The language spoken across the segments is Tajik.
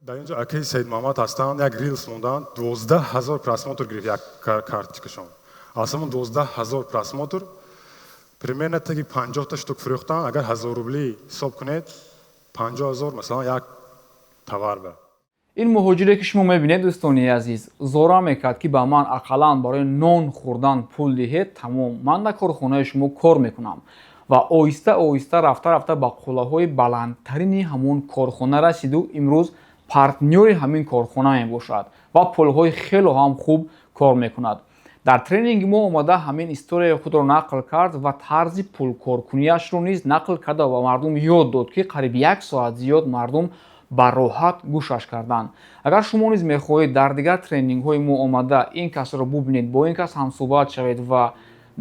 در اینجا اکی سید محمد هستند یک ریلز موندن 12,000 просмотр گرفت یک کارتچکشون اصلا 12,000 просмотр примерно таки 50 تا штук фурӯхтан агар 1000 рубли ҳисоб кунед 50,000 масалан як товар ба ин муҳоҷире ки шумо мебинед дӯстони азиз зора мекард ки ба ман ақаллан барои нон хӯрдан пул диҳед тамом ман дар корхонаи шумо кор мекунам ва оҳиста оҳиста рафта рафта ба қулаҳои баландтарини ҳамон корхона расиду имрӯз партнёри ҳамин корхона мебошад ва пулҳои хело ҳам хуб кор мекунад. дар тренинги мо омада ҳамин историяи худро нақл кард ва тарзи пулкоркуниашро низ нақл карда ба мардум ёд дод ки қариб 1 соат зиёд мардум ба роҳат гӯшаш карданд. агар шумо низ мехоҳед дар дигар тренингҳои мо омада ин касро бубинед бо ин кас ҳамсӯҳбат шавед ва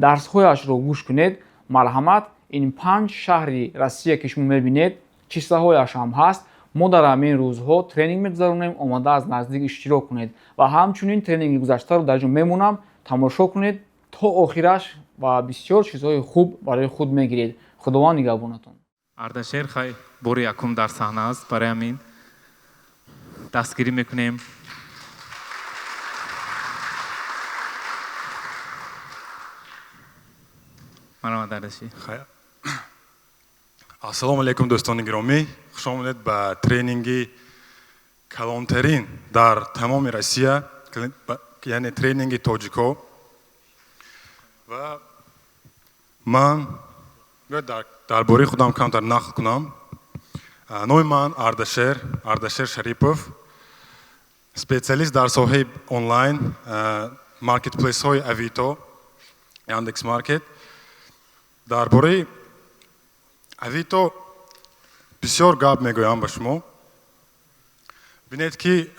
дарсҳояшро гӯш кунед марҳамат ин 5 шаҳри Россия ки шумо мебинед числаҳояш ҳам ҳаст. мо дар ҳамин рӯзҳо тренинг мегузаронем омада аз наздик иштирок кунед ва ҳамчунин тренинги гузаштаро дар ҷо мемонам тамошо кунед то охираш ва бисёр чизҳои хуб барои худ мегиред. худованд нигоҳбонатон. ардашер хай бори якум дар саҳна аст. барои ҳамин дастгирӣ мекунем. марҳамат ардаши. ассалому алайкум дӯстони гиромӣ, хуш омадед ба тренинги калонтарин дар тамоми Россия, яъне тренинги тоҷико. ва ман дар бораи худам камтар нақл кунам. номи ман Ардашер Шарипов, специалист дар соҳаи онлайн маркетплейсҳои Авито, Яндекс Маркет. дар бораи Авито бисёр гап мегӯям ба шумо. бинед ки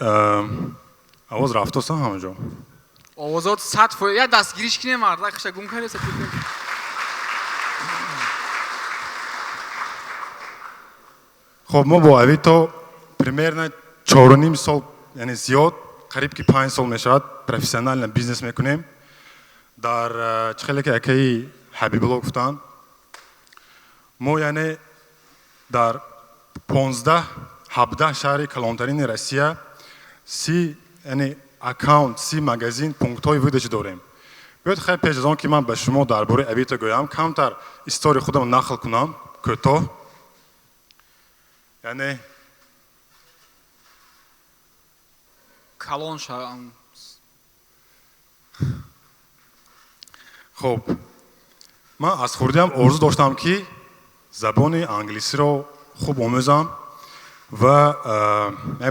овоз рафтосан ҳама ҷо. овозот 100%. Я дастгириш кине марда хиша гум кардеса. хоб мо бо Авито примерно 4.5 сол, яъне зиёд, қариб ки 5 сол мешавад профессионально бизнес мекунем. дар чӣ хеле ки акаи Ҳабибулло гуфтанд, мо яъне дар 15-17 шаҳри калонтарини Россия 30 яъне аккаунт 30 магазин пунктҳои выдача дорем. биёед хай пеш аз он ки ман ба шумо дар бораи Авито гӯям камтар историяи худам нақл кунам кӯтоҳ. яъне калон шавам. хуб ман аз хурдиам орзу доштам ки забони англисиро хуб омӯзам ва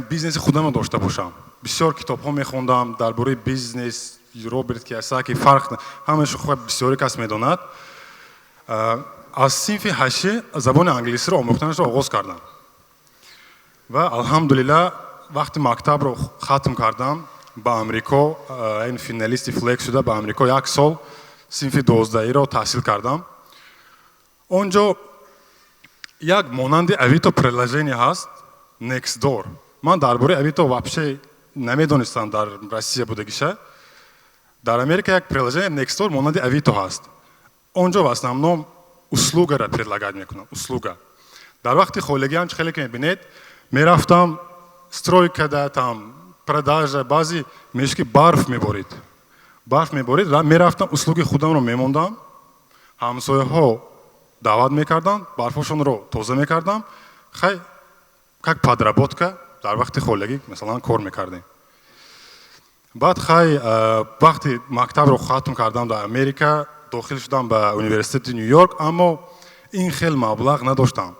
бизнеси худамро дошта бошам. бисёр китобҳо мехондам дар бораи бизнес, Роберт Киясаки, фарқ ҳамаашо хуб бисёри кас медонад. аз синфи 8 забони англисиро омӯхтанашро оғоз кардам ва алҳамдулиллаҳ вақти мактабро хатм кардам ба амрико, ин финалисти флекс шуда ба амрико 1 сол синфи 12-иро таҳсил кардам. онҷо як монанди Авито приложение ҳаст, Nextdoor. ман дар бораи Авито вообще намедонистам дар Россия будагиша. дар Америка як приложение Nextdoor монанди Авито ҳаст. онҷо в основном услугаро предлагать мекунам, услуга. дар вақти холигиам чӣ хеле ки мебинед, мерафтам стройка да там продажа, баъзи мешки барф меборид ва мерафтам услуги худамро мемондам. ҳамсояҳо даъват мекарданд, барфҳошонро тоза мекардам. хай как подработка дар вақти холигӣ масалан кор мекардем. баъд хай вақти мактабро хатм кардам дар Америка, дохил шудам ба университети Нью-Йорк, аммо ин хел маблағ надоштам.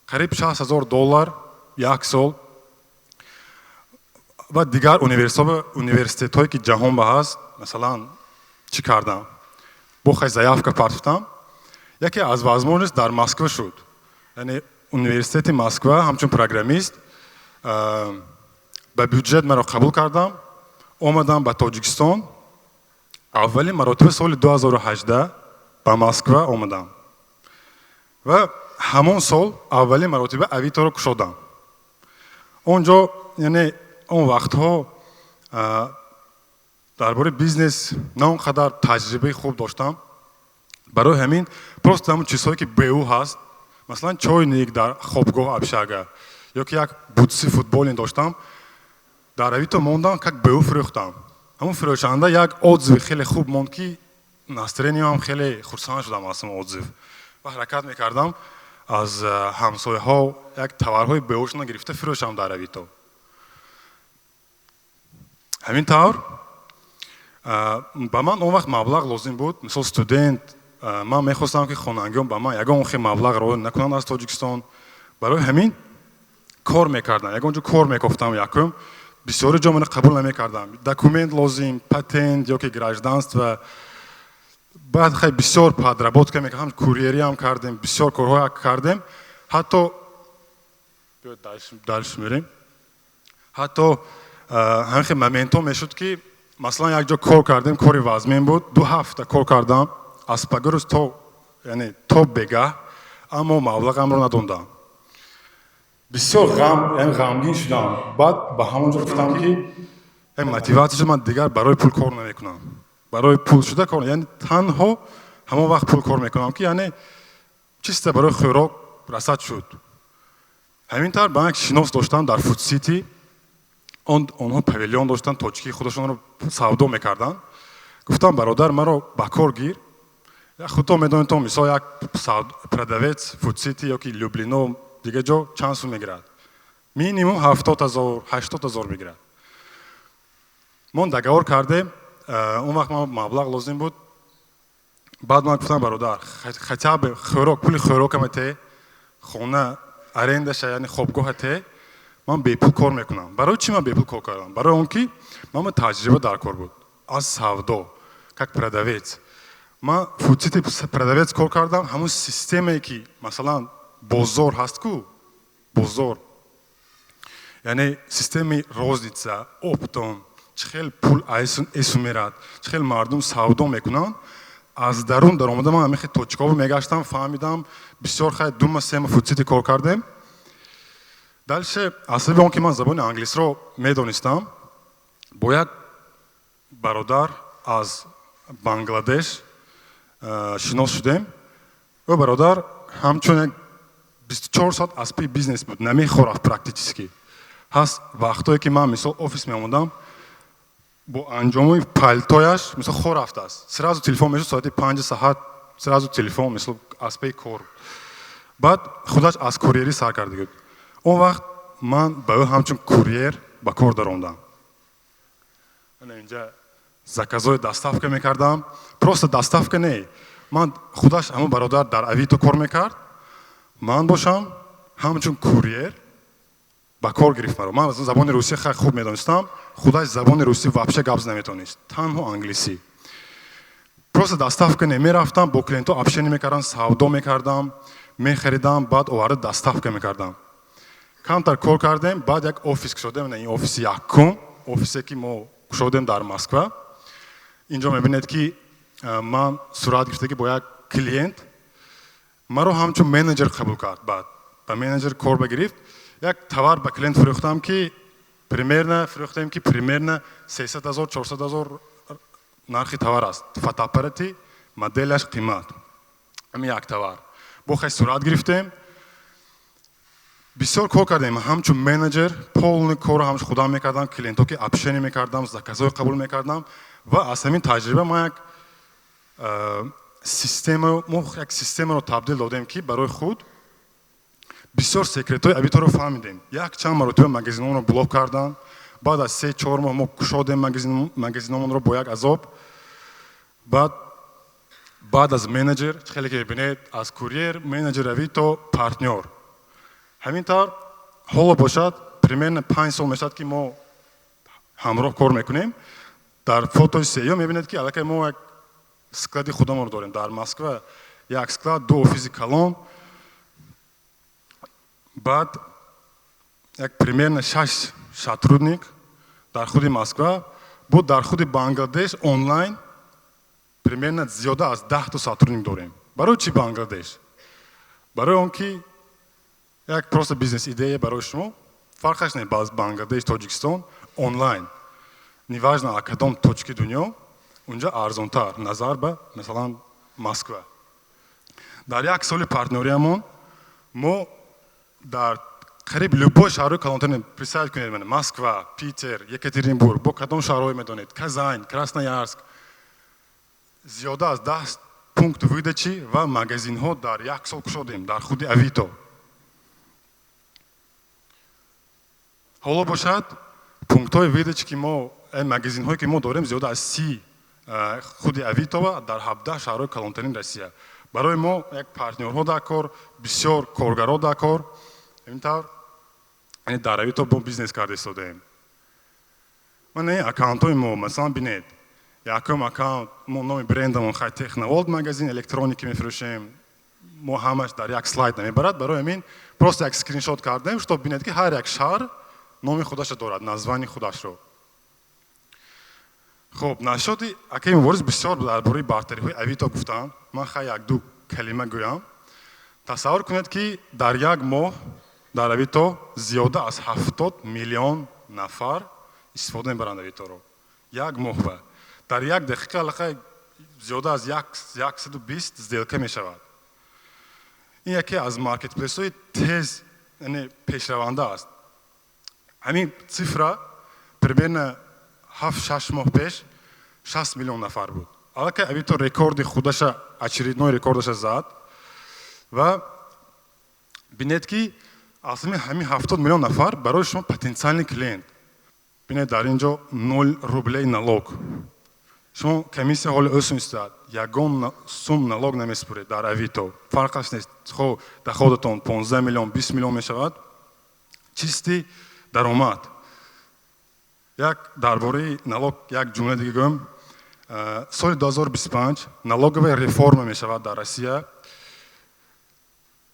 қариб $60,000 1 сол. ва дигар университетҳое ки ҷаҳон ба ҳаст, масалан чӣ кардам? бо хай заявка партофтам. яке аз возможност дар Москва шуд. яъне университети Москва ҳамчун программист ба бюджет маро қабул кардам. омадам ба Тоҷикистон. аввалин маротиба соли 2018 ба Москва омадам ва ҳамон сол аввалин маротиба Авиторо кушодам. онҷо яъне он вақтҳо дар бораи бизнес на он қадар таҷрибаи хуб доштам. барои ҳамин просто ҳамон чизҳое ки беӯ ҳаст, масалан чойник дар хобгоҳ Абшага ё ки як бутси футболи доштам, дар авито мондам, как беу фурӯхтам. ҳамон фурӯшанда як отзиви хеле хуб монд, ки настроениям хеле хурсанд шудам аз ҳамон отзив. ва ҳаракат мекардам аз ҳамсояҳо як товарҳои беошно гирифта фурӯшам дар авито. ҳамин тавр ба ман он вақт маблағ лозим буд. Мисол студент, ман мехостам ки хонандагиён ба ман ягон хел маблағ роҳ накунанд аз Тоҷикистон. барои ҳамин кор мекардам, ягон ҷо кор мекофтам. Якум бисёри ҷо мана қабул намекардам. Документ лозим, патент ё ки гражданство. баъд хай бисёр подработка мекардам, курьериам кардем, бисёр корҳоя кардем. ҳатто дальше мерем. ҳатто ҳамин хел моментҳо мешуд, ки масалан як ҷо кор кардем, кори вазмин буд. 2 ҳафта кор кардам аз пагурус то бегаҳ, аммо маблағамро надондам. бисёр ғамгин шудам. баъд ба ҳамон ҷо гуфтам, ки мотиватsia шуд, ман дигар барои пул кор намекунам. барои пул шуда кор, яъне танҳо ҳамон вақт пул кор мекунам, ки яъне чиста барои хӯрок расад шуд. ҳамин тавр ба як шинос доштам дар Food City. онҳо павилион доштанд, тоҷикии худашонро савдо мекарданд. гуфтам, бародар, маро ба кор гир. худто медонед, то мисол як продавец Food City ё ки Люблино дигар ҷо чанд сум мегирад? Минимум 70,000 80,000 мегирад. мон договор кардем. он вақт ман маблағ лозим буд. баъд ман гуфтам, бародар, хотя бы хӯрок, пули хӯрокам те, хона арендаша, яъне хобгоҳа те, ман бепул кор мекунам. барои чӣ ман бепул кор кардам? барои он ки ман таҷриба дар кор буд. аз савдо, как продавец. ман Food City продавец кор кардам. ҳамон системае ки масалан бозор ҳаст ку, бозор, яъне системаи розница, оптом, чӣ хел пул эсу мерад, чӣ хел мардум савдо мекунанд. аз дарун даромада ман ҳамин хел тоҷикҳоро мегаштам, фаҳмидам. бисёр хай 2-3 Food City кор кардем. дальше аз сабаби он ки ман забони англисро медонистам, бо як бародар аз Бангладеш шинос шудем. ӯ бародар ҳамчун як 24 соат аз пеи бизнес буд, намехорафт практически. ҳаст вақтое ки ман мисол офис меомадам, бо анҷомои палтояш мисол хор рафтааст, сразу телефон мешуд, соати 5 саҳат сразу телефон, мисол аз пеи кор. баъд худаш аз курьерӣ сар карда буд. он вақт ман ба ӯ ҳамчун курьер ба кор даромдам. инҷа заказои доставка мекардам. просто доставка не, ман худаш ҳамон бародар дар авито кор мекард, ман бошам ҳамчун курьер ба кор гирифт маро. ман забони русӣ хай хуб медонистам, худаш забони русӣ вообще гап наметонист, танҳо англисӣ. просто доставка не, мерафтам бо клиентҳо общение мекардам, савдо мекардам, мехаридам, баъд оварда доставка мекардам. камтар кор кардем. баъд як офис кушодем, ин офиси якум, офисе ки мо кушодем дар Москва. инҷо мебинед ки ман сурат гирифтагӣ бо як клиент маро ҳамчун менеҷер қабул кард. баъд ба менеҷер кор багирифт. як товар ба клиент фурӯхтам, ки примерно 300,000 400,000 нархи товар аст. фотоаппарати, моделаш, қимат. ҳамин як товар. бо хай сурат гирифтем. бисёр кор кардем. ҳамчун менеҷер полни корро ҳамчун худам мекардам, клиентҳо ки общение мекардам, заказҳои қабул мекардам. ва аз ҳамин таҷриба ма як системаро табдил додем, ки барои худ бисёр секретҳои авиторо фаҳмидем. як чанд маротиба магазинонро блок кардан. баъд аз 3-4 моҳ мо кушодем магазинонро бо як азоб. баъд аз менеҷер, хеле ки бибинед, аз курьер, менеҷер авито, партнёр. ҳамин тавр ҳоло бошад, примерно 5 сол мешавад, ки мо ҳамроҳ кор мекунем. дар фотои сеюм мебинед, ки аллакай мо як склади худамонро дорем дар Москва. як склад, 2 офиси калон. баъд як примерно 6 сотрудник дар худи Москва. буд дар худи Бангладеш онлайн примерно зиёда аз 10 сотрудник дорем. барои чӣ Бангладеш? барои он ки як просто бизнес идея барои шумо. фарқаш не баз Бангладеш, Тоҷикистон онлайн. неважно а кадом точки дунё, унҷа арзонтар назар ба масалан Москва. дар як соли партнёриямон мо дар қариб любой шаҳрҳои калонтарин представить кунед мана Москва, Питер, Екатеринбург, бо кадом шаҳрҳое медонед, Казань, Красноярск, зиёда аз 10 пункт выдачи ва магазинҳо дар як сол кушодем дар худи Авито. ҳоло бошад пунктҳои выдачи ки мо магазинҳое ки мо дорем зиёда аз 30 худи Авито ва дар 17 шаҳрҳои калонтарин Россия. барои мо як партнёрҳо дар кор, бисёр коргаро дар кор, ин тавр дар Авито бо бизнес карда истодаем. мана аккаунтҳои мо масалан бинед, якум аккаунт мо номи брендамон хай Техноволт магазин электроники мефурӯшем, мо ҳамаш дар як слайд намебарад, барои ҳамин просто як скриншот кардем, чтоб бинед ки ҳар як шаҳр номи худаша дорад, названи худашро. хуб, нашоди акаи мубориз бисёр дар бораи бартариҳои Авито гуфтанд. ман хай як-ду калима гӯям. тасаввур кунед ки дар як моҳ дар Авито зиёда аз 70 миллион нафар истифода мебаранд Авиторо. як моҳ ва дар як дақиқа аллакай зиёда аз 120 сделка мешавад. ин яке аз маркетплейсҳои тез пешраванда аст. ҳамин цифра примерно 7-6 моҳ пеш 60 миллион нафар буд. аллакай Авито рекорди худаша, очередной рекордаша зад ва бинед ки асли ҳамин 70 миллион нафар барои шумо потенсиални клиент. бинед дар инҷо 0 рублей налог. шумо комиссия ҳоли o'sin истад, ягон сум налог намеспуред дар Авито. фарқаш нест, хо доходатон 15 миллион, 20 миллион мешавад, чисти даромад. як дар бораи налог як ҷумла дига гӯям. соли 2025 налоговая реформа мешавад дар Россия.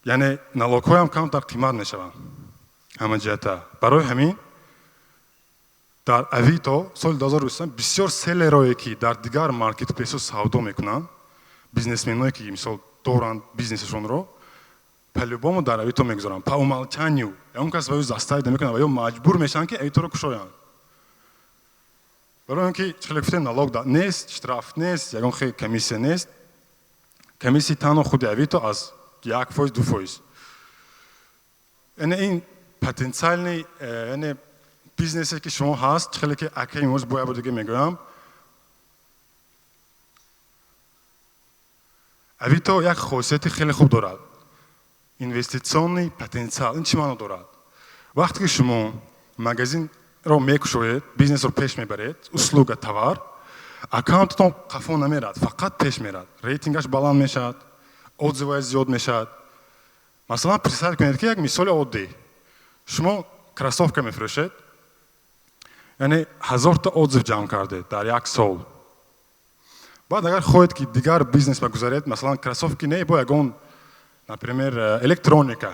яъне налогҳоям камтар қимат мешаванд ҳама ҷиҳата. барои ҳамин дар Авито соли 2025 бисёр селлерое ки дар дигар маркетплейсҳо савдо мекунанд, бизнесменое ки мисол доранд бизнесашонро, по-любому дар Авито мегузоранд. по умолчанию. ягон кас ба ӯ заставид намекунад ва ё маҷбур мешаванд ки Авиторо кушоянд. барои он ки чихеле гуфтем налог нест, штраф нест, ягон хел комиссия нест. комиссия танҳо худи Авито аз 1%, 2%. ин потенсиални бизнесе ки шумо ҳаст, чихеле ки акаи имрӯз бо ябор дига мегӯям. Авито як хосияти хеле хуб дорад. инвеститсионный потенциал. ин чӣ маъно дорад? вақте ки шумо магазинро мекушоед, бизнесро пеш мебаред, услуга, товар, аккаунтатон қафо намерад, фақат пеш мерад. рейтингаш баланд мешавад, отзываш зиёд мешавад. масалан представить кунед ки як мисоли оддӣ. шумо кроссовка мефурӯшед, яъне 1000 та отзыв ҷамъ кардед дар як сол. баъд агар хоҳед ки дигар бизнес гузаред, масалан кроссовки не бо ягон например электроника,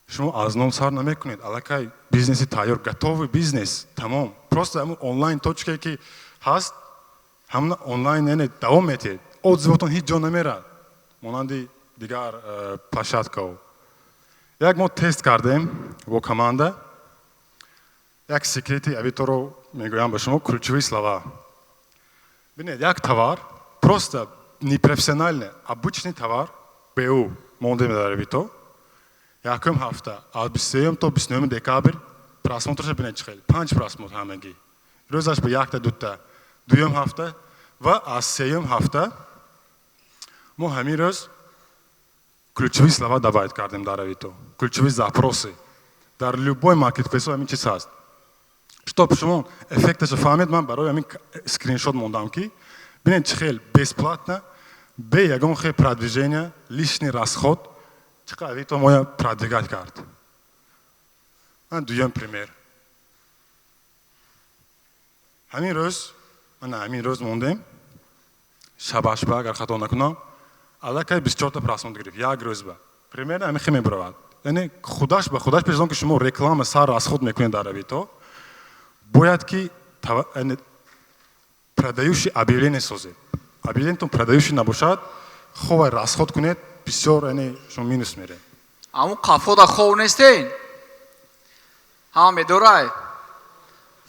шумо аз нол сар намекунед. аллакай бизнеси тайёр, готовый бизнес, тамом. просто ҳамун онлайн точкае ки ҳаст, ҳамна онлайн давом метиҳед. отзывотон ҳеҷ ҷо намерад, монанди дигар площадкаҳо. як мо тест кардем бо команда. як секрети Авиторо мегӯям ба шумо, ключевые слова. бинед, як товар, просто непрофессиональный, обычный товар, БУ монда дар Авито, якум ҳафта аз 23 то 29 декабр просмотрша бинед чихел 5 просмотр ҳамагӣ. рӯзаш ба 1 та 2 та. дуюм ҳафта ва аз сеюм ҳафта мо ҳамин рӯз ключевые слова добавить кардем дар Авито. ключевые запросы. дар любой маркетплейсо ҳамин чиз ҳаст. чтоб шумо эффекташа фаҳмед, ман барои ҳамин скриншот мондам ки бинед чӣ хел бесплатно, бе ягон хел продвижения, лишний расход, чиқа Авито моя продвигать кард. дуюм пример. ҳамин рӯз, ҳамин рӯз мондем, шабашба агар хато накунам, аллакай 24 та просмотр гирифт, як рӯзба. примерно ҳамин хел мебаравад. яъне худаш ба худаш пеш аз он ки шумо реклама сар расход мекунед дар Авито, бояд ки продающий объявление созед. объявлениятон продающий набошад, ховай расход кунед, бисёр шумо минус меред. аму қафода хов нестен. ҳама медорай.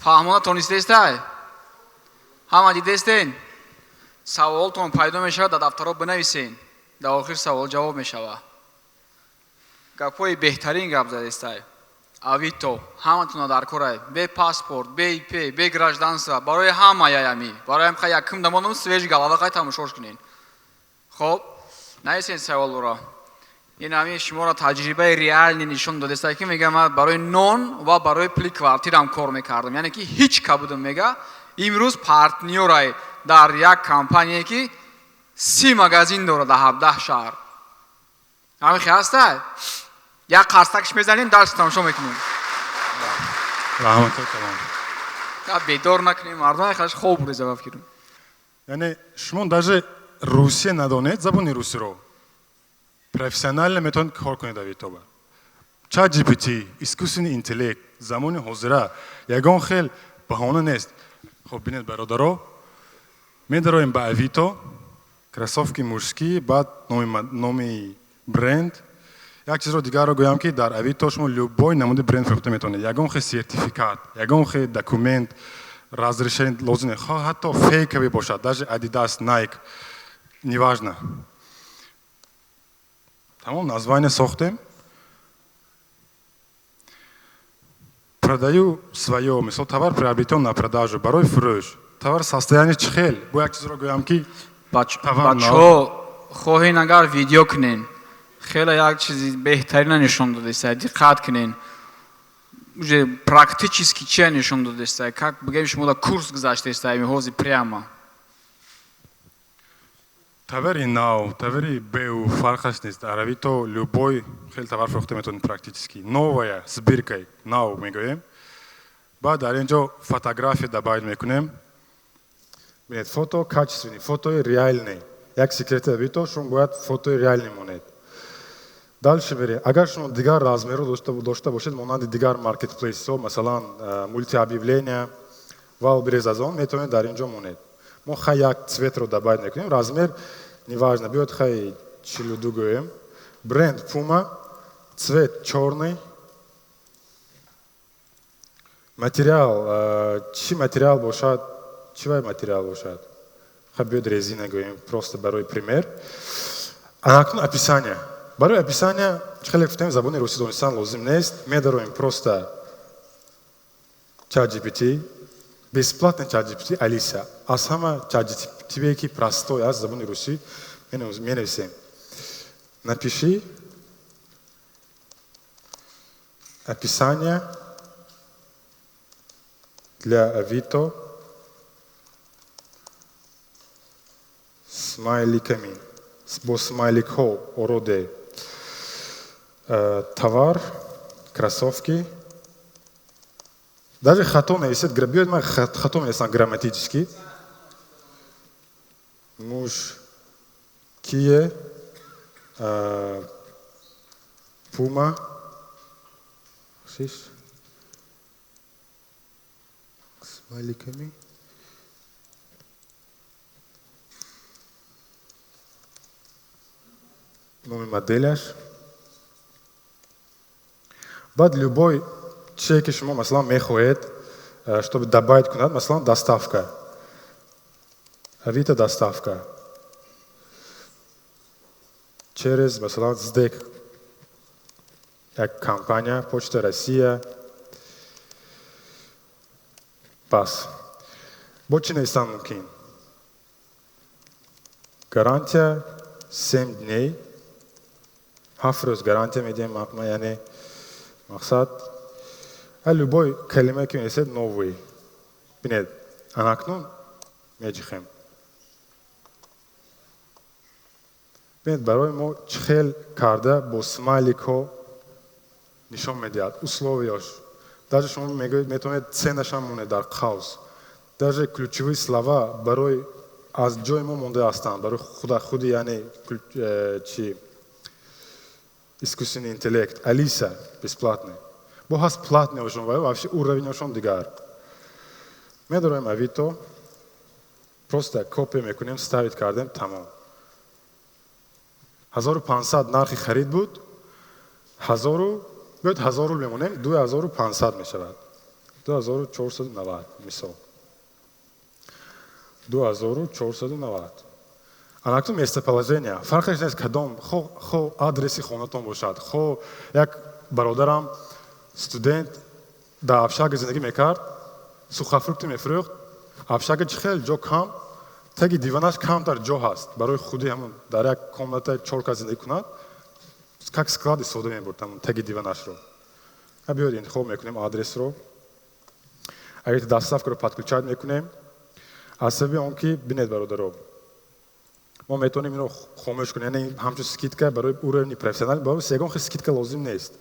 фаҳмона тонистестай. ҳама дидестен. саволтон пайдо мешавад, дар дафтаро бинависен. дар охир савол ҷавоб мешавад. гапҳои беҳтарин гап задестай. Авито ҳаматуна дар корай, бе паспорт, бе ИП, бе гражданство, барои ҳамаяями, барои ҳам якум дамонам свеж галава қай тамошош кинен. Хоб, наисен савол бура. ин ҳамин шуморо таҷрибаи реални нишон додестай ки мегам ман барои нон ва барои пули квартирам кор мекардам. Яъне ки ҳеҷ кабудам мега имрӯз партнёрай дар як компания ки 30 магазин дорад дар 17 шаҳр. ҳамин хи ҳастай? як қарстакш мезанем дарс тамошо мекунем. раҳматон тамом. бедор накунем мардон хаш хоб резава фикрем. яъне шумо даже русия надонед забони русиро профессионально метавонед кор кунед дар авито. ChatGPT, искусственный интеллект, замони ҳозира ягон хел баҳона нест. хоб бинед бародаро, медароем ба авито кроссовки мужские, баъд номи бренд. як чизро дигарро гӯям ки дар авито шумо любой намуди бренд фурӯхта метавонед. ягон хел сертификат, ягон хел документ, разрешение лозим нест. ҳатто фейкове бошад, даже Adidas, Nike, неважно. Тамом название сохтем. Продаю свое, мисол товар приобретен на продажу, барои фурӯш. Товар состояние чӣ хел? Бо як чизро гӯям ки бачаҳо хоҳен агар видео кунен, хеле як чизи беҳтарина нишон додестай, диққат кунен. Уже практически чия нишон додестай, как бигем шумо да курс гузаштестай, ҳозир прямо. Товари нав, товари беу фарқаш нест. Дар авито любой хел товар фурӯхта метавонед практически. Новая с биркой, нав мегӯем. Баъд дар инҷо фотография добавить мекунем. Бинед, фото качественный, фотои реальный. Як секрети авито шумо бояд фотои реальный монед. Дальше берем. Агар шумо дигар размерро дошта бошед, монанди дигар маркетплейсҳо, масалан мультиобъявления ва бирез аз он метавонед дар инҷо монед. мо хай як цветро добавить мекунем, размер неважно, биёд хай 42 гӯем. Бренд Puma, цвет чёрный. Материал, чӣ материал бошад? Чӣ материал бошад? Хай биёд резина гӯем, просто барои пример. Акнун описание. Барои описание хеле гуфтем забони русӣ донистан лозим нест. Медароем просто ChatGPT, бесплатный ChatGPT, Алиса. Аз ҳама ChatGPT ки простой аст забони русӣ менависем. Напиши описание для Авито смайликами, бо смайликҳо ороде. Товар, кроссовки. Даже хато нависед, биёд ман хато менависам грамматически. Мужские, Puma, смайликами. Номи моделяш. Баъд любой чие ки шумо масалан мехоҳед, чтобы добавить кунад, масалан доставка. Авито доставка. Через масалан СДЭК, як компания, Почта Россия. Пас. Бо чӣ нависам мумкин? Гарантия 7 дней. 7 рӯз гарантия медиҳем, яъне мақсад любой калима ки менависед новый. Бинед, анакнун меҷихем. бинед, барои мо чӣ хел карда бо смайликҳо нишон медиҳад условияш. Даже шумо метавонед ценашам монед дар қавс. Даже ключевые слова барои аз ҷои мо монда ҳастанд, барои худи яъне чи искусственный интеллект, Алиса бесплатный. Бо ҳаст платниашон ва вообще уровенашон дигар. Медароем авито, просто копия мекунем, ставить кардем, тамом. 1500 нархи харид буд, 1000 мемонем, 2500 мешавад. 2490 мисол. 2490. Она к местоположение. Фарқаш нест кадом, хо адреси хонатон бошад. Хо як бародарам студент да общага зиндагӣ мекард, сухафрукти мефрӯхт, общага хел ҷо кам, таги диванаш камтар ҷо ҳаст. Барои худи ҳамон дар як комната 4 кас зиндагӣ кунад, как склад истофода мебурд ҳамон таги диванашро. Биёед интихоб мекунем адресро. Агар доставкаро подключать мекунем, аз сабаби он ки бинед бародаро, мо метавонем инро хомӯш кунем, яъне ҳамчун скидка барои уровни профессионал, барои сегон хел скидка лозим нест.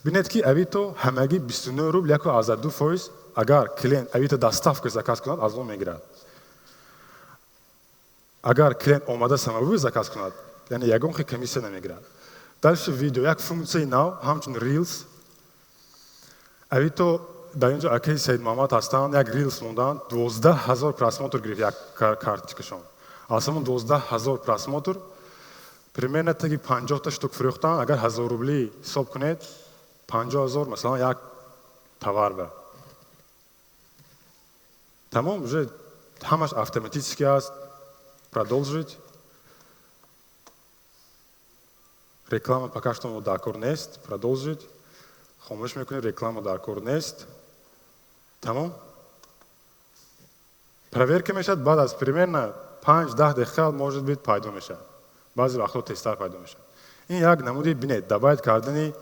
Бинед ки авито ҳамагӣ 29 рубл 1.2%, агар клиент авито доставка заказ кунад, аз он мегирад. Агар клиент омада самовӣ заказ кунад, яъне ягон хел комиссия намегирад. Дальше видео, як функсияи нав, ҳамчун Reels. Авито дар инҷо акаи Саид Муҳаммад ҳастанд, як Reels мондан, 12,000 просмотр гирифт як карточкашон. Аз ҳамон 12,000 просмотр, примерно таги 50 та штук фурӯхтан, агар 1000 рубли ҳисоб кунед, 50,000 масалан як товар ба. Тамом, уже ҳамаш автоматически аст. Продолжить. Реклама пока что дар кор нест. Продолжить. Хомӯш мекунем, реклама дар кор нест. Тамом. Проверка мешад, баъд аз примерно 5-10 дақиқа может быть пайдо мешад. баъзе вақтҳо тезтар пайдо мешад. Ин як намуди бинед добавить кардани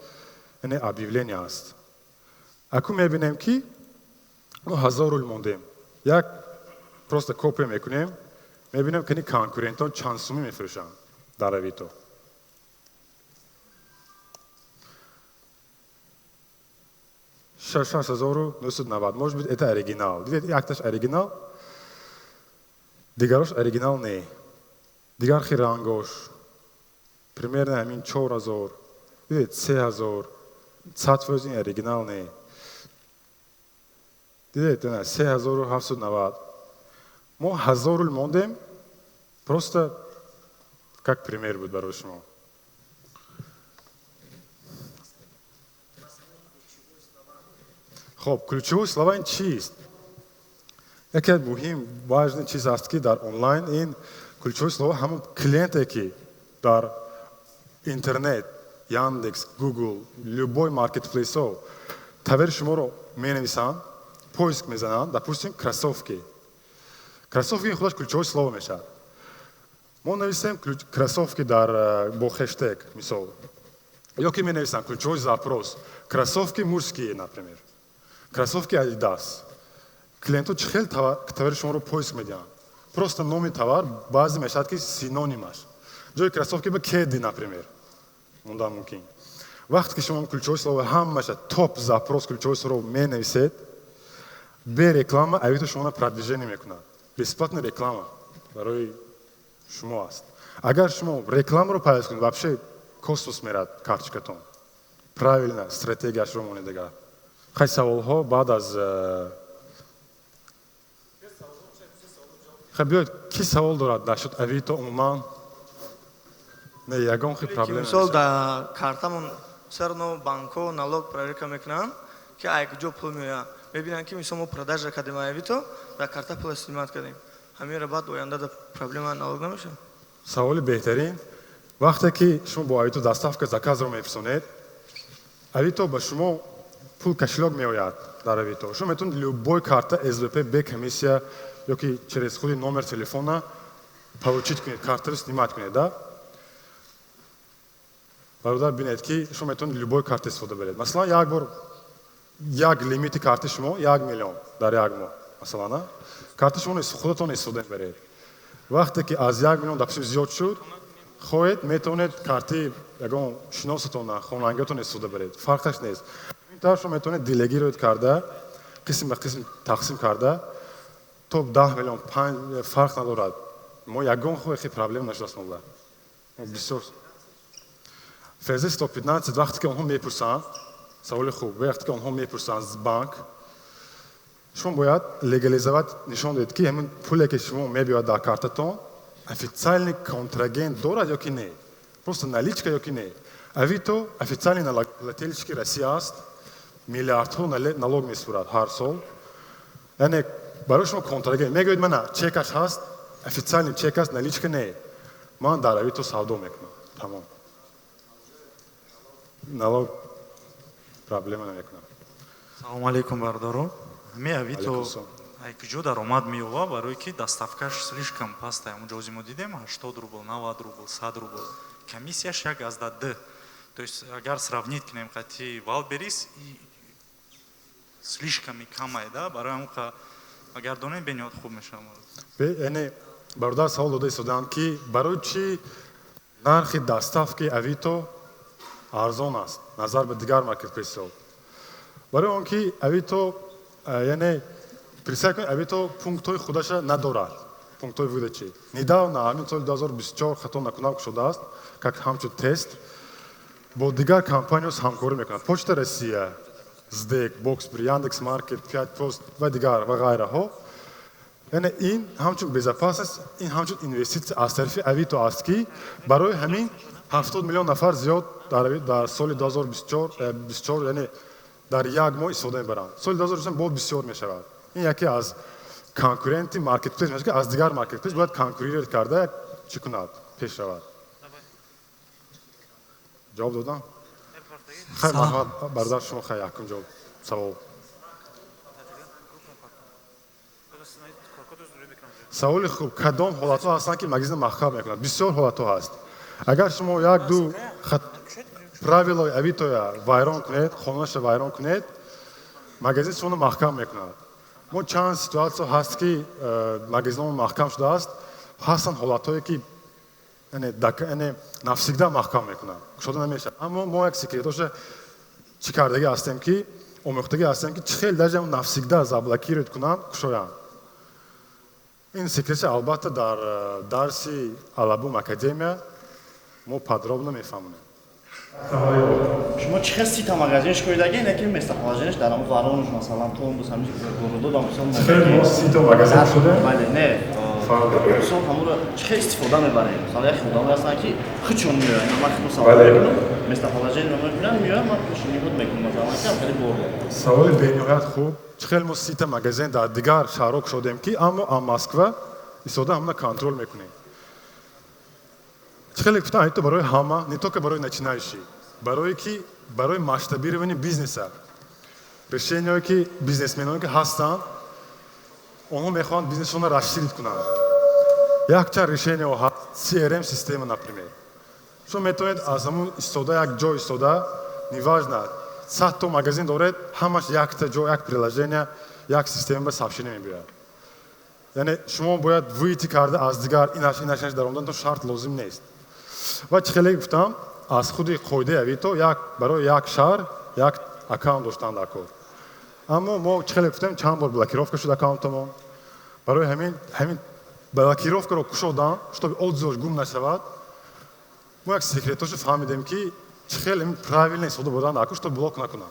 объявление аст. Аку мебинем ки мо 1000 рубл мондем. Як просто копия мекунем, мебинем ки конкурентон чанд суми мефурӯшанд дар Авито. $6,990. Может быть, это оригинал. Видите, якташ оригинал, дигарош оригинал не. Дигар хи рангош. Примерно ҳамин 4000. Видите, 3000. Цатфозин оригинал не. Видите, 3790. Мы 1000 рубль мондем. Просто как пример будет барои шумо. خب ключевое слова ин чист? Яке аз муҳим важный чиз аст ки дар онлайн ин ключевое слова ҳамон клиенте ки дар интернет, Яндекс, Google, любой маркетплейсо тавери шуморо менависанд, поиск мезананд, допустим, кроссовки. Кроссовки худаш ключевое слово мешавад. Мо нависем кроссовки бо хэштег, мисол. Ё ки менависам ключевой запрос. Кроссовки мужские, например. Кроссовки Adidas. Клиенту чихел тавари шуморо поиск медиҳанд. Просто номи товар баъзе мешавад ки синонимаш. ҷои кроссовки ба кеди, например. Мондан мумкин. Вақте ки шумо ключевое слово ҳамаша топ запрос ключевое слово менависед, бе реклама Авито шуморо продвижение мекунад. Бесплатная реклама барои шумо аст. Агар шумо рекламаро пайдо кунед, вообще космос мерад карточкатон. Правильно, стратегияшро монед дигар. Хай саволҳо баъд аз хай биёед ки савол дорад насуд Авито умуман? Не ягон хи проблем. Мисол да картамон серно банко налог проверка мекунанд ки ай куҷо пул меояд. Мебинанд ки мисол мо продажа кардем Авито, да карта пул истимод кардем. Ҳаминро баъд оянда да проблема налог намешавад. Саволи беҳтарин. Вақте ки шумо бо Авито доставка заказро меписонед, Авито ба шумо пул кошелек меояд дар Авито. Шумо метавонед любой карта СВП бе комиссия ё ки через худи номер телефона получить кунед, картаро снимать кунед, да? Бародар бинед ки шумо метавонед любой карта истифода беред. Масалан, як бор як лимити карти шумо 1 миллион дар як моҳ. Масалан, карти шумо худатон истифода беред. Вақте ки аз 1 миллион допустим зиёд шуд, хоҳед метавонед карти ягон шиносатон, хонангиатон истифода беред. Фарқаш нест. Ин тавр шумо метавонед делегировать карда, қисм ба қисм тақсим карда, то 10 миллион 5 фарқ надорад. Мо ягон хи проблем нашудааст мола. Бисёр. Фезе 115 вақте ки онҳо мепурсанд, саволи хуб, вақте ки онҳо мепурсанд аз банк, шумо бояд легализовать нишон диҳед ки ҳамин пуле ки шумо мебиёяд дар картатон официальный контрагент дорад ё ки не? Просто наличка ё ки не? Авито официальный налогоплательщики Россия аст, миллиардҳо налог месурад ҳар сол. Яъне барои шумо контрагент мегӯед мана чекаш ҳаст, официальный чек аст, наличка не. Ман дар Авито савдо мекунам. Тамом. Налог проблема намекунам. Салом алейкум бародаро. Ме Авито Алейкум. айкуҷо даромад меёва барое ки дастафкаш слишком паст аст. Муҷози мо дидем 80 рубл, 90 рубл, 100 рубл. Комиссияш 1/2. То есть агар сравнить кунем қати Валберис и слишком камай, да, барои амука агар донем бениёд хуб мешавад. Яъне бародар савол дода истоданд ки барои чӣ нархи доставки Авито арзон аст назар ба дигар маркетплейсҳо. барои он ки Авито яъне представь кунед Авито пунктҳои худаша надорад, пунктҳои выдачи. Недавно ҳамин соли 2024 хато накунам шудааст, как ҳамчун тест бо дигар компаниҳо ҳамкорӣ мекунад. Почта Россия, СДЭК, Боксбри, Яндекс.Маркет, 5 пост ва дигар ва гайраҳо. яъне ин ҳамчун безопасность, ин ҳамчун инвеститсия аз тарафи Авито аст ки барои ҳамин 70 миллион нафар зиёд дар соли 2024 яъне дар як моҳ истифода мебаранд. Соли 2024 бо бисёр мешавад. ин яке аз конкуренти маркетплейс мешавад ки аз дигар маркетплейс бояд конкурировать карда чӣ кунад, пеш равад. ҷавоб додам? хайр марҳамат бародар шумо хайр якум ҷавоб савол. саволи хуб. Кадом ҳолатҳо ҳастанд ки магазин маҳкам мекунад? Бисёр ҳолатҳо ҳаст. Агар шумо як-ду правилои Авитоя вайрон кунед, хонаша вайрон кунед, магазин шумо маҳкам мекунад. мо чанд ситуатсия ҳаст ки магазинҳо маҳкам шудааст, ҳастанд ҳолатҳое ки навсигда маҳкам мекунад, кушода намешавад. аммо мо як секретоша чӣ кардагӣ ҳастем ки омӯхтагӣ ҳастем ки чӣ хел даже навсигда заблокировать кунанд, кушоянд. ин секретша албатта дар дарси Алабум академия мо подробно мефаҳмонем. Шумо чӣ хел сита магазинш кӯидаги, неки местоположенияш дар ҳамон воронуш масалан тонбус ҳамин города дам мисол мо сита магазин шудем. бале не мисол ҳамуро чӣ хел истифода мебарем? Мисол як худоми ҳастанд ки хичон меоянд, ман худо савол мекунам, местоположение мекунам, меоям, ман пешниҳод мекунам масалан ки хеле бор. саволи бениҳоят хуб. чӣ хел мо сита магазин дар дигар шаҳрҳо кушодем ки аммо Москва истода ҳамна контрол мекунем. чӣ хеле гуфтам ҳамин барои ҳама, не только барои начинающий, барои масштабирования бизнеса. решениҳое ки бизнесменоне ки ҳастанд, онҳо мехоҳанд бизнесашонро расширид кунанд. якчанд решениҳо ҳаст, CRM система например. шумо метавонед аз ҳамун истода як ҷой истода, неважно 100 то магазин доред, ҳамаш якта ҷой, як приложение, як система ба сообщение мебиёяд. яъне шумо бояд выйти карда аз дигар инаш даромадантон шарт лозим нест. ва чӣ хеле гуфтам, аз худи қоидаи Авито барои як шаҳр як аккаунт доштан дар кор. аммо мо чӣ хеле гуфтем, чанд бор блокировка шуд аккаунтамон. барои ҳамин блокировкаро кушодан, штоби отзывош гум нашавад, мо як секретоша фаҳмидем ки чӣ хеле правилно истифода бурдан дар кор, штоби блок накунад.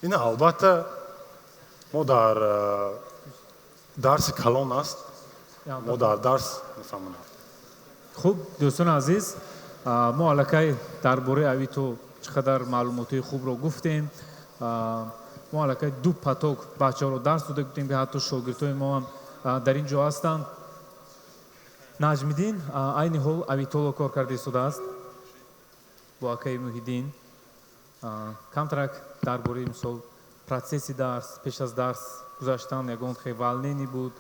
ина албатта мо дар дарси калон аст, мо дар дарс мефаҳмонем. хуб дӯстони азиз, мо аллакай дар бораи Авито чӣ қадар маълумоти хубро гуфтем. мо аллакай 2 поток бачаҳоро дарс дода гуфтем ки ҳатто шогирдҳои мо ҳам дар ин ҷо ҳастанд. Наҷмиддин айни ҳол Авитоло кор карда истодааст бо акаи Муҳиддин. камтарак дар бораи мисол процесси дарс, пеш аз дарс гузаштан ягон хеле волнение буд.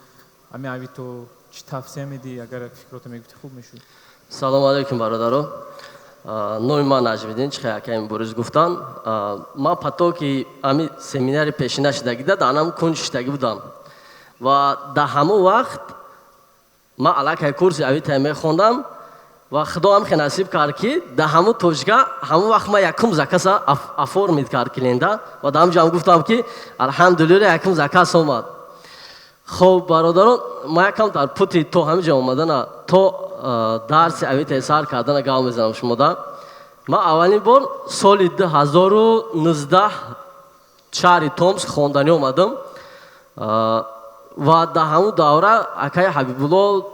ҳамин Авито чӣ тавсия медиҳӣ? агар як фикрота мегуфтӣ хуб мешуд. салому алейкум бародаро. номи ман Наҷмиддин, чӣ хеле акаи имбурӯз гуфтан. ман потоки ҳамин семинари пешина шидагида дар ҳамун кунҷ шидагӣ будам ва дар ҳамон вақт ман аллакай курси Авито мехондам ва худоам хеле насиб кард ки дар ҳамун точка ҳамон вақт ман якум закаса оформид кард клиента ва дар ҳамун ҷо гуфтам ки алҳамдулилла якум закас омад. хоб бародарон, ман якам дар пути то ҳамин ҷо омадана то дарси Авито сар кардана гап мезанам шумода. ман аввалин бор соли 2019 шаҳри Томск хонданӣ омадам ва дар ҳамун давра акаи Ҳабибулло,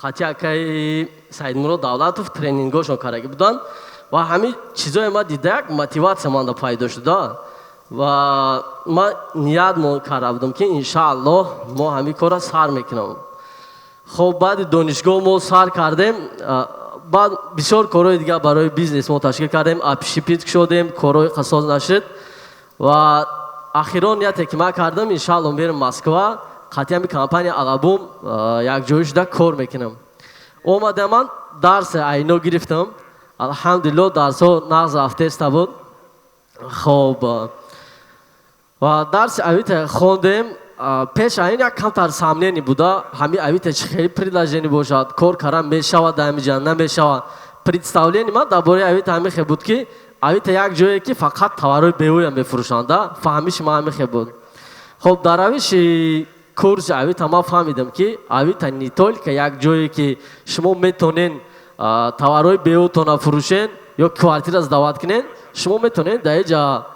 қати акаи Саидмурод Давлатов тренингошон кардаги буданд ва ҳамин чизое ман дида як мотиватсия манда пайдо шуда ва ман ният карда будам ки иншааллоҳ мо ҳамин корро сар мекунам. خب بعد دانشگاه ما سر کردیم بعد بسیار کارهای دیگه برای بیزنس ما تشکیل کردیم اپشیپیت شدیم کارهای خاص نشد و اخیرا نیت که ما کردم انشالله میرم مسکو قطعا می کمپانی البوم یک جایش ده کار میکنم اومدم من درس اینو گرفتم الحمدلله درس ها نغز رفته است بود خب و درس اویت خوندم پیش این یک کمتر سامنه بوده همین اویت چه خیلی پریداجنی باشد کار کردن میشود دمی جان نمیشود представление من درباره اویت همین خیلی بود که اویت یک جایی که فقط تورای بیوی هم بفروشنده فهمیش ما همین خیلی بود خب در روش کورس اویت ما فهمیدم که اویت نیتول که یک جایی که شما میتونین تورای بیوتون فروشین یا کوارتیر از دعوت کنین شما میتونین در اینجا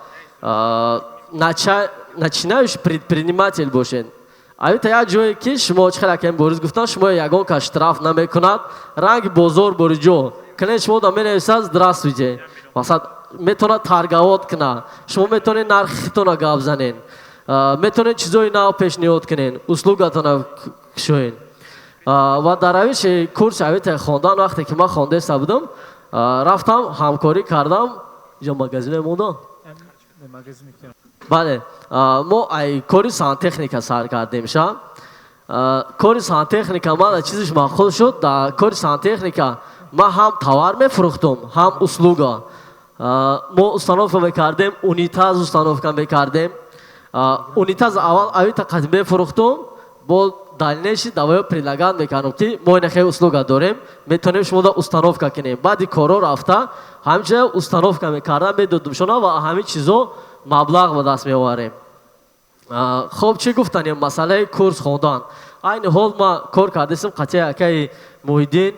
начинающий предприниматель бошен. Авита як ҷое ки шумо чӣ хеле кем борис гуфтан шумо ягон ка штраф намекунад ранги бозор бори ҷо клиент шумо да менависад здравствуйте масалан метавонад тарговот кунад шумо метавонед нархи хитона гап занед метавонед чизои нав пешниҳод кунед услугатона кушоед ва дар равиши курси авита хондан вақте ки ман хондеста будам рафтам ҳамкорӣ кардам ҷо магазине монда бале мо ай кори сантехника сар кардем ша кори сантехника ман чизиш маъқул шуд дар кори сантехника ман ҳам товар мефурӯхтум ҳам услуга мо установка мекардем унитаз установка мекардем унитаз аввал авита қад мефурӯхтум бо дальнейший давои прилаган мекардам ки мо ина хеле услуга дорем метавонем шумо да установка кунем баъди коро рафта ҳамчунин установка мекардам медодум шуна ва ҳамин чизо маблағ ба даст меоварем хоб чӣ гуфтанем масъалаи курс хондан айни ҳол ма кор кардастем қатъи акаи муҳиддин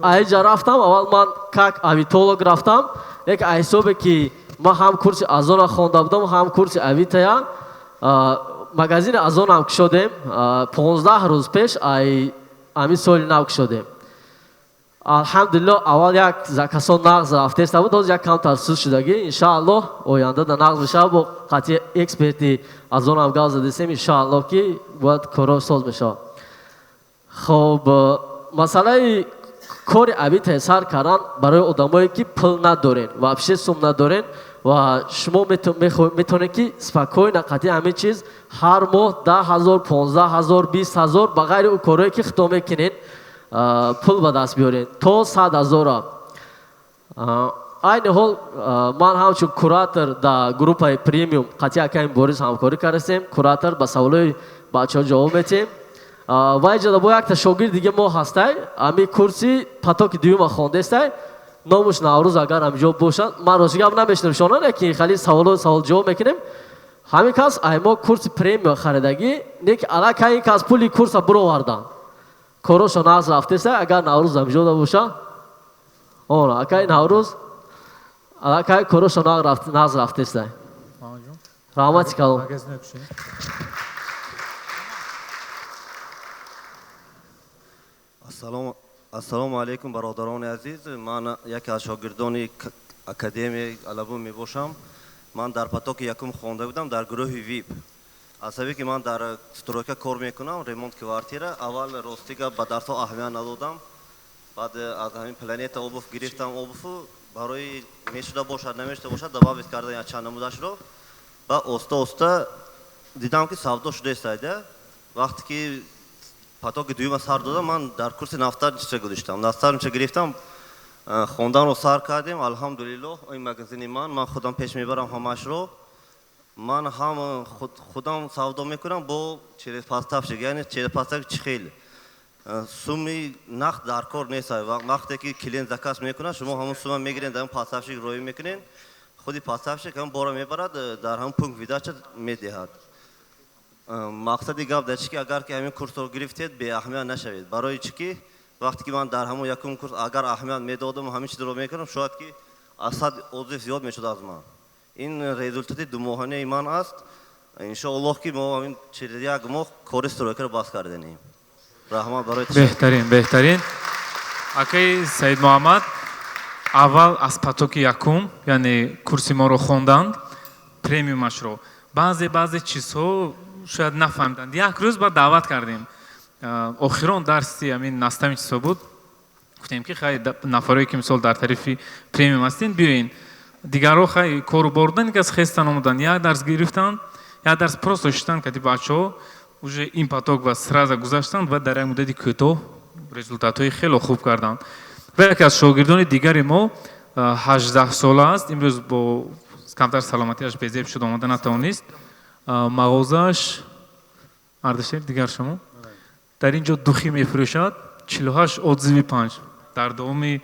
аиҷа рафтам аввал ман как авитолог рафтам як ҳисобе ки ман ҳам курси азона хонда будам ҳам курси авитая магазини азонам кушодем 15 рӯз пеш ҳамин соли нав кушодем алҳамдулилло аввал як закасон нағз рафтеста буд ҳозир як камтар суд шудагӣ иншааллоҳ оянда да нағз мешавад бо қатъи эксперти азонам гап задастем иншааллоҳ ки бояд корро соз мешавад хоб масъалаи кори авита сар кардан барои одамое ки пул надорен вообще сум надорен ва шумо метавонед ки спокойно қатъи ҳамин чиз ҳар моҳ 10 000 15 000 20 000 ба ғайри корое ки худо мекунед пул ба даст биёред то 100 000 айни ҳол ман ҳамчун куратор дар группаи премиум қатъи акаи борис ҳамкорӣ кардастем куратор ба саволои бачаҳо ҷавоб метиҳем ва инҷода бо якта шогирд дига мо ҳастай ҳамин курси патоки дуюма хондестай номуш наврӯз агар ҳамҷо бошад ман рости гап намешунам шона лекин хали савол ҷавоб мекунем ҳамин кас мо курси премиум харидаги неки аллакай ин кас пули курса бировардан корошо нағз рафтеста агар наврӯз ҳамҷода боша акай наврӯз аллакай корошо нағз рафтеста раҳмати калом ассалому алайкум бародарони азиз ман яке аз шогирдони академияи алабун мебошам ман дар потоки якум хонда будам дар гурӯҳи вип асабе ки ман дар стройка кор мекунам ремонт квартира аввал ростига ба дарсҳо аҳамият надодам баъд аз ҳамин планета обув гирифтам обуву барои мешуда бошад намешуда бошад дававет кардам як чанд намудашро ва оста оста дидам ки савдо шудаистайда вақте ки потоки дуюма сар додам ман дар курси нафтарнича гузоштам нафтарнича гирифтам хонданро сар кардем алҳамдулиллоҳ ин магазини ман худам пеш мебарам ҳамашро ман ҳам худам савдо мекунам бо черепастафшик яъне черепастафик чихел суми нақд дар кор нест вақте ки клиент заказ мекунад шумо ҳамон сума мегиред дар пастафшик роӣ мекунед худи пастафшик ҳам бора мебарад дар ҳамон пункт видача медиҳад мақсади гап дар чӣ ки агар ки ҳамин курсро гирифтед беаҳамият нашавед барои чӣ ки вақте ки ман дар ҳамон якум курс агар аҳамият медодам ҳамин чизро мекунам шояд ки 100 одив зиёд мешуд аз ман ин результати думоҳанаи ман аст иншоаллоҳ ки мо ҳамин 41 моҳ кори стройкаро бас карданем раҳмат барои беҳтарин акаи саид муҳаммад аввал аз потоки якум яъне курси моро хонданд премиумашро баъзе чизҳо шояд нафаҳмиданд. Як рӯз ба даъват кардем. Охирон дарси амин наставничество буд. Гуфтем ки хай нафарои ки мисол дар тарафи премиум ҳастин биёин. Дигарҳо хай кору бордан гас хестан омаданд. Як дарс гирифтанд, як дарс просто шиштанд ки бачаҳо уже ин поток ва сразу гузаштанд ва дар як муддати кӯтоҳ результатҳои хеле хуб карданд. Ва яке аз шогирдони дигари мо 18 сола аст. Имрӯз бо камтар саломатиаш безеб шуд омада натавонист. Мағозааш Ардашер дигар шумо дар ин ҷо духӣ мефурӯшад 48 отзиви 5 дар давоми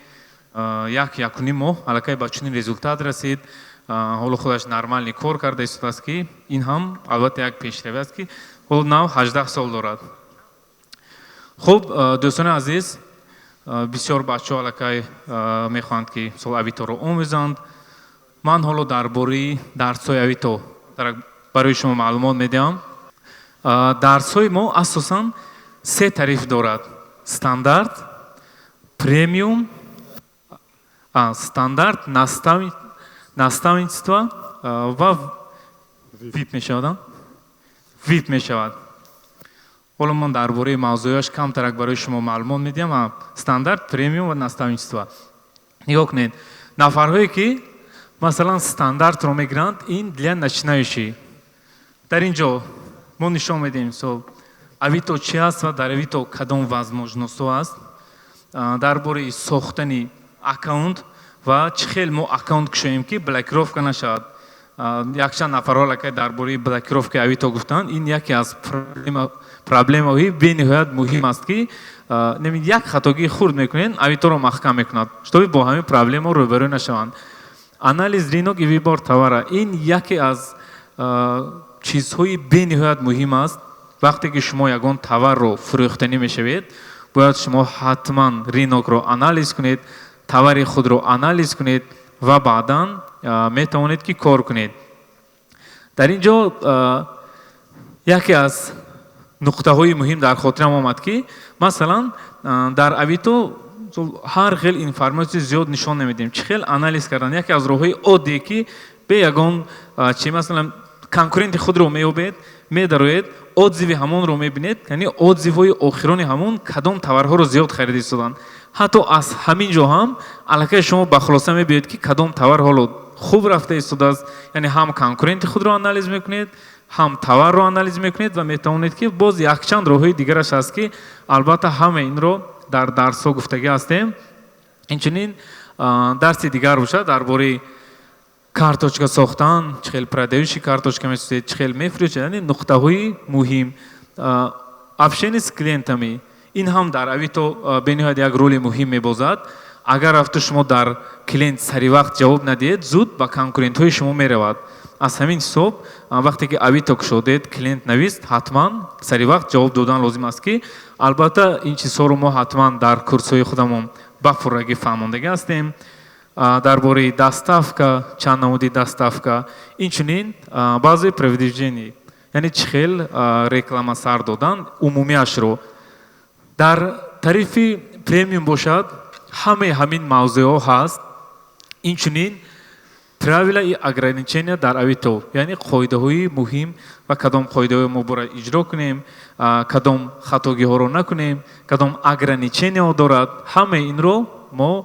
якуним моҳ аллакай ба чунин результат расид. ҳоло худаш нормални кор карда истодааст ки ин ҳам албатта як пешравӣ аст ки ҳоло нав 18 сол дорад. хуб дӯстони азиз, бисёр бачаҳо аллакай мехоҳанд ки сол авиторо омӯзанд. ман ҳоло дар бораи дарсҳои авито барои шумо маълумот медиҳам. дарсҳои мо асосан се тариф дорад: стандарт, премиум, стандарт, наставничество ва вип мешавад. вип мешавад. ҳоло ман дар бораи мавзӯяш камтарак барои шумо маълумот медиҳам. стандарт, премиум ва наставничество. нигоҳ кунед, нафарҳое ки масалан стандартро мегиранд, ин для начинающий. дар ин ҷо мо нишон медиҳем авито чи аст ва дар авито кадом возможностҳо аст. дар бораи сохтани аккаунт ва чӣ хел мо аккаунт кушоем ки блокировка нашавад. якчанд нафарҳо аллакай дар бораи блокировкаи авито гуфтанд. ин яке аз проблемаҳои бениҳоят муҳим аст ки як хатогии хурд мекунед, авиторо маҳкам мекунад, штоби бо ҳамин проблема рӯбарӯ нашаванд. анализ ринок и вибор товара, ин яке аз чизҳои бениҳоят муҳим аст. вақте ки шумо ягон товарро фурӯхтанӣ мешавед, бояд шумо ҳатман ринокро анализ кунед, товари худро анализ кунед ва баъдан метавонед ки кор кунед. дар ин ҷо яке аз нуқтаҳои муҳим дар хотирам омад ки масалан дар авито ҳар хел информатсия зиёд нишон намедиҳем. чӣ хел анализ кардан яке аз роҳҳои оддие ки бе ягон чи масалан конкуренти худро меёбед, медароед, отзиви ҳамонро мебинед, яъне отзивҳои охирони ҳамон кадом товарҳоро зиёд харида истоданд. ҳатто аз ҳамин ҷо ҳам аллакай шумо ба хулоса мебиёед ки кадом товар ҳоло хуб рафта истодааст, яъне ҳам конкуренти худро анализ мекунед, ҳам товарро анализ мекунед ва метавонед ки боз якчанд роҳҳои дигараш аст ки албатта ҳама инро дар дарсҳо гуфтагӣ ҳастем. инчунин дарси дигар бошад дар бораи карточка сохтан, чӣ хел продающий карточка месозед, чӣ хел мефурӯшед, яъне нуқтаҳои муҳим. общение с клиентами, ин ҳам дар авито бениҳоят як роли муҳим мебозад. агар рафту шумо дар клиент саривақт ҷавоб надиҳед, зуд ба конкурентҳои шумо меравад. аз ҳамин ҳисоб вақте ки авито кушодед, клиент навист, ҳатман саривақт ҷавоб додан лозим аст ки албатта ин чизҳоро мо ҳатман дар курсҳои худамон ба пуррагӣ фаҳмондагӣ ҳастем. дар бораи доставка, чанд намуди доставка, инчунин баъзе продвижение, яъне чӣ хел реклама сар додан умумиашро. дар тарифи премиум бошад, ҳамаи ҳамин мавзӯъҳо ҳаст. инчунин правила и ограничения дар авито, яъне қоидаҳои муҳим ва кадом қоидаҳои мо бояд иҷро кунем, кадом хатогиҳоро накунем, кадом ограничениyaҳо дорад, ҳамаи инро мо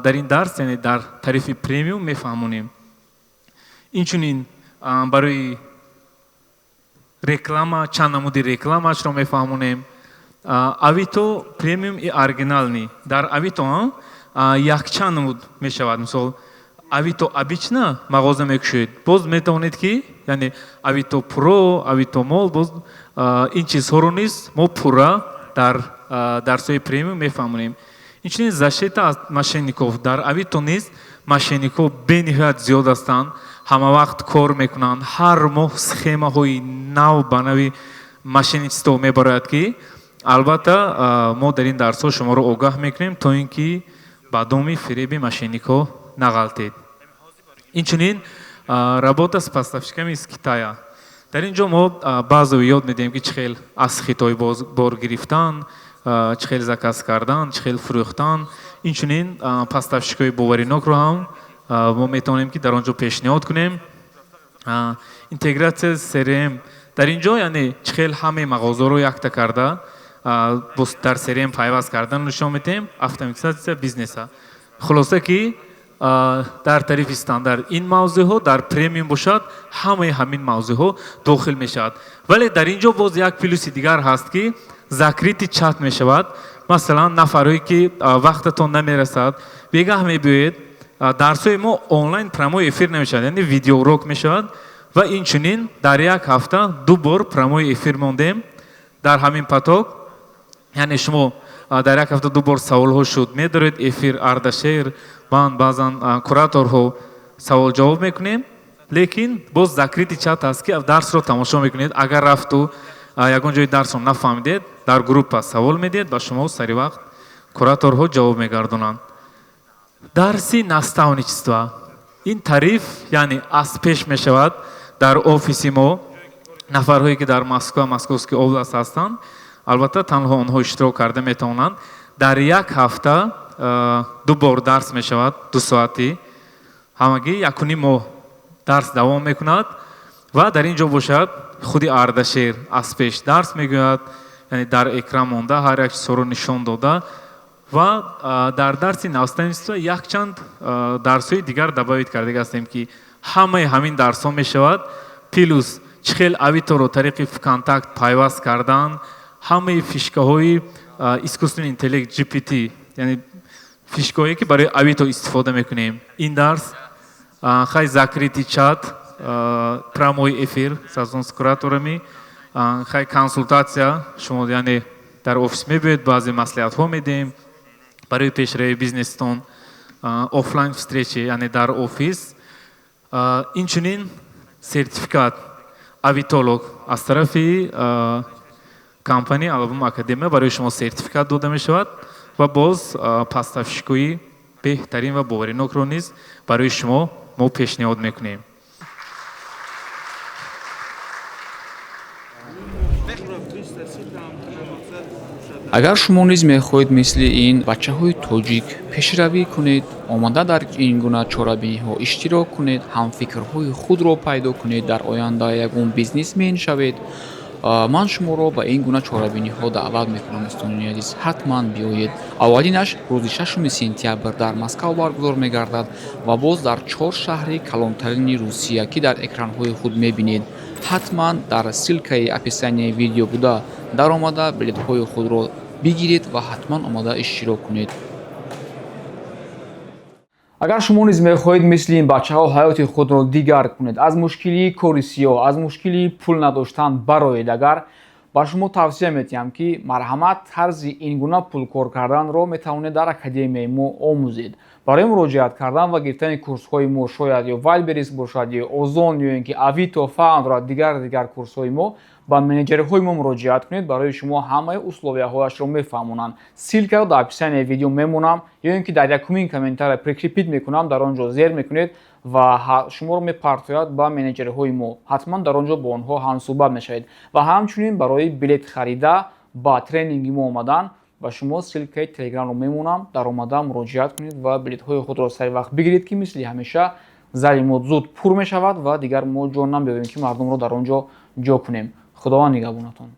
дар ин дарс, яъне дар тарифи премиум мефаҳмонем. инчунин барои реклама, чанд намуди рекламаашро мефаҳмонем. авито премиум и оригинални. дар авито ҳам якчанд намуд мешавад. мисол авито обична мағоза мекушоед, боз метавонед ки яъне авито про, авито мол, боз ин чизҳоро низ мо пурра дар дарсҳои премиум мефаҳмонем. инчунин защита аз мошенников. дар авито низ мошенникҳо бениҳоят зиёд ҳастанд, ҳама вақт кор мекунанд, ҳар моҳ схемаҳои нав ба нави мошенничество мебарояд ки албатта мо дар ин дарсҳо шуморо огаҳ мекунем то ин ки ба доми фиреби мошенникҳо нағалтед. инчунин работа с поставщиками из Китая. дар ин ҷо мо баъзеҳо ёд медиҳем ки чӣ хел аз Хитой бор гирифтан, чӣ хел заказ кардан, чӣ хел фурӯхтан. инчунин поставщикҳои боваринокро ҳам мо метавонем ки дар он ҷо пешниҳод кунем. интегратсия CRM дар ин ҷо яъне чӣ хел ҳамаи мағозаро якта карда дар сериям пайваст кардан нишон медиҳем. Автоматизация бизнеса хулоса ки дар тарифи стандарт ин мавзӯъҳо дар премиум бошад, ҳамаи ҳамин мавзӯъҳо дохил мешавад. Вале дар ин ҷо боз як плюси дигар ҳаст ки закрити чат мешавад. Масалан, нафарое ки вақтатон намерасад, бегаҳ мебиёед, дарсҳои мо онлайн прямой эфир намешавад, яъне видеоурок мешавад ва инчунин дар як ҳафта 2 бор прямой эфир мондем дар ҳамин поток. яъне шумо дар як ҳафта 2 бор саволҳо шуд медоред, эфир ардашер, ман баъзан кураторҳо савол ҷавоб мекунем, лекин боз закрити чат аст ки дарсро тамошо мекунед. Агар рафту ягон ҷои дарсро нафаҳмидед, дар группа савол медиҳед, ба шумо сари вақт кураторҳо ҷавоб мегардонанд. дарси наставничества ин тариф яъне аз пеш мешавад дар офиси мо. нафарҳое ки дар Москва, Московский област ҳастанд, албатта танҳо онҳо иштирок карда метавонанд. дар як ҳафта 2 бор дарс мешавад, 2 соати, ҳамагӣ 1.5 моҳ дарс давом мекунад ва дар ин ҷо бошад худи Ардашер аз пеш дарс мегӯяд, яъне дар экран монда ҳар як чизро нишон дода ва дар дарси наставничества якчанд дарсҳои дигар добавит карда ҳастем ки ҳамаи ҳамин дарсҳо мешавад, плюс чӣ хел авиторо тариқи ВКонтакт пайваст кардан, ҳамаи фишкаҳои искусствени интеллект GPT, яъне фишкаҳое ки барои авито истифода мекунем. ин дарс хай закрити чат, прямой эфир сазон с кураторами, хай консултация, шумо яъне дар офис мебиёед, баъзе маслиҳатҳо медиҳем барои пешравии бизнестон, офлайн встречи, яъне дар офис. инчунин сертификат авитолог аз тарафи компания Alabum Академия барои шумо сертификат дода мешавад ва боз паставшикои беҳтарин ва боваринокро низ барои шумо мо пешниҳод мекунем. агар шумо низ мехоҳед мисли ин бачаҳои тоҷик пешравӣ кунед, омада дар ин гуна чорабиниҳо иштирок кунед, ҳамфикрҳои худро пайдо кунед, дар оянда ягон бизнесмен шавед, ман шуморо ба ин гуна чорабиниҳо даъват мекунам. дӯстони азиз, ҳатман биёед. аввалинаш рӯзи 6 сентябр дар Москав баргузор мегардад ва боз дар 4 шаҳри калонтарини Русия ки дар экранҳои худ мебинед. ҳатман дар ссилкаи описанияи видео буда даромада билетҳои худро бигиред ва ҳатман омада иштирок кунед. агар шумо низ мехоҳед мисли ин бачаҳо ҳаёти худро дигар кунед, аз мушкилии кори сиёҳ, аз мушкилии пул надоштан бароед, агар ба шумо тавсия метиҳам ки марҳамат тарзи ин гуна пулкор карданро метавонед дар академияи мо омӯзед. барои муроҷиат кардан ва гирифтани курсҳои мо, шояд ё Вайлберис бошад, ё Озон, ё ин ки Авито, Фаунд ва дигар курсҳои мо, ба менеҷерҳои мо муроҷиат кунед. барои шумо ҳамаи условияҳояшро мефаҳмонанд. ссилкаро дар описанияи видео мемонам, ё ин ки дар якумин комментария прикрепит мекунам, дар он ҷо зер мекунед ва шуморо мепартояд ба менеҷерҳои мо. ҳатман дар он ҷо бо онҳо ҳамсуҳбат мешавед ва ҳамчунин барои билет харида ба тренинги мо омадан ба шумо ссилкаи телеграмро мемонам, дар омада муроҷиат кунед ва билетҳои худро сари вақт бигиред ки мисли ҳамеша зали мо зуд пур мешавад ва дигар мо ҷо намеёбем ки мардумро дар он ҷо кунем. худованд нигоҳбонатон.